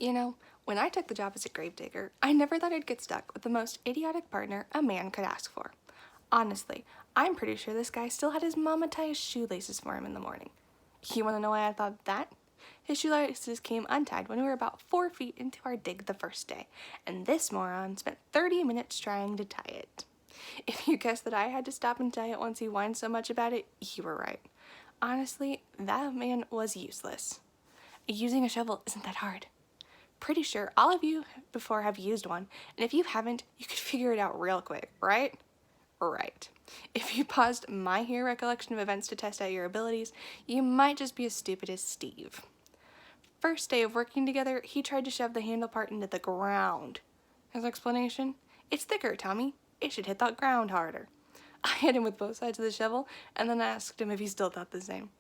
You know, when I took the job as a gravedigger, I never thought I'd get stuck with the most idiotic partner a man could ask for. Honestly, I'm pretty sure this guy still had his mama tie his shoelaces for him in the morning. You want to know why I thought that? His shoelaces came untied when we were about 4 feet into our dig the first day, and this moron spent 30 minutes trying to tie it. If you guessed that I had to stop and tie it once he whined so much about it, you were right. Honestly, that man was useless. Using a shovel isn't that hard. Pretty sure all of you before have used one, and if you haven't, you could figure it out real quick, right? Right. If you paused my here recollection of events to test out your abilities, you might just be as stupid as Steve. First day of working together, he tried to shove the handle part into the ground. His explanation? It's thicker, Tommy. It should hit that ground harder. I hit him with both sides of the shovel, and then asked him if he still thought the same.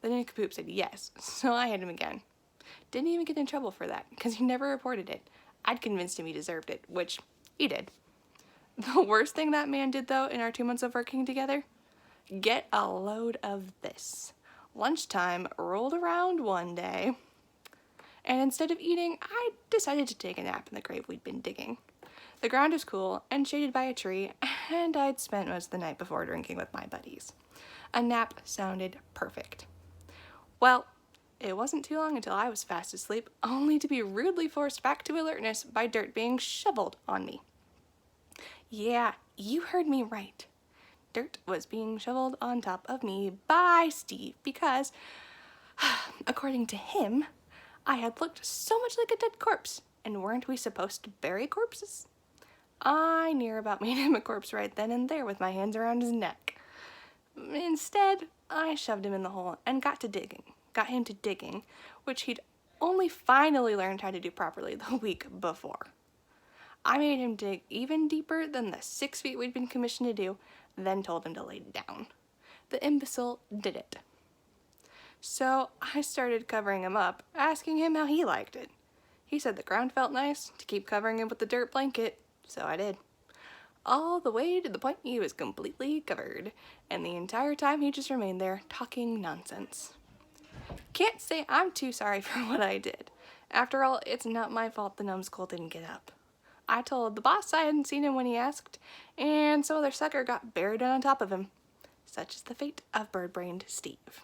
The nincompoop said yes, so I hit him again. Didn't even get in trouble for that, because he never reported it. I'd convinced him he deserved it, which he did. The worst thing that man did, though, in our 2 months of working together? Get a load of this. Lunchtime rolled around one day, and instead of eating, I decided to take a nap in the grave we'd been digging. The ground was cool and shaded by a tree, and I'd spent most of the night before drinking with my buddies. A nap sounded perfect. Well, it wasn't too long until I was fast asleep, only to be rudely forced back to alertness by dirt being shoveled on me. Yeah, you heard me right. Dirt was being shoveled on top of me by Steve because, according to him, I had looked so much like a dead corpse, and weren't we supposed to bury corpses? I near about made him a corpse right then and there with my hands around his neck. Instead, I shoved him in the hole and got him to digging, which he'd only finally learned how to do properly the week before. I made him dig even deeper than the 6 feet we'd been commissioned to do, then told him to lay down. The imbecile did it. So I started covering him up, asking him how he liked it. He said the ground felt nice to keep covering him with the dirt blanket, so I did. All the way to the point he was completely covered, and the entire time he just remained there talking nonsense. Can't say I'm too sorry for what I did. After all, it's not my fault the numbskull didn't get up. I told the boss I hadn't seen him when he asked, and some other sucker got buried on top of him. Such is the fate of Birdbrained Steve.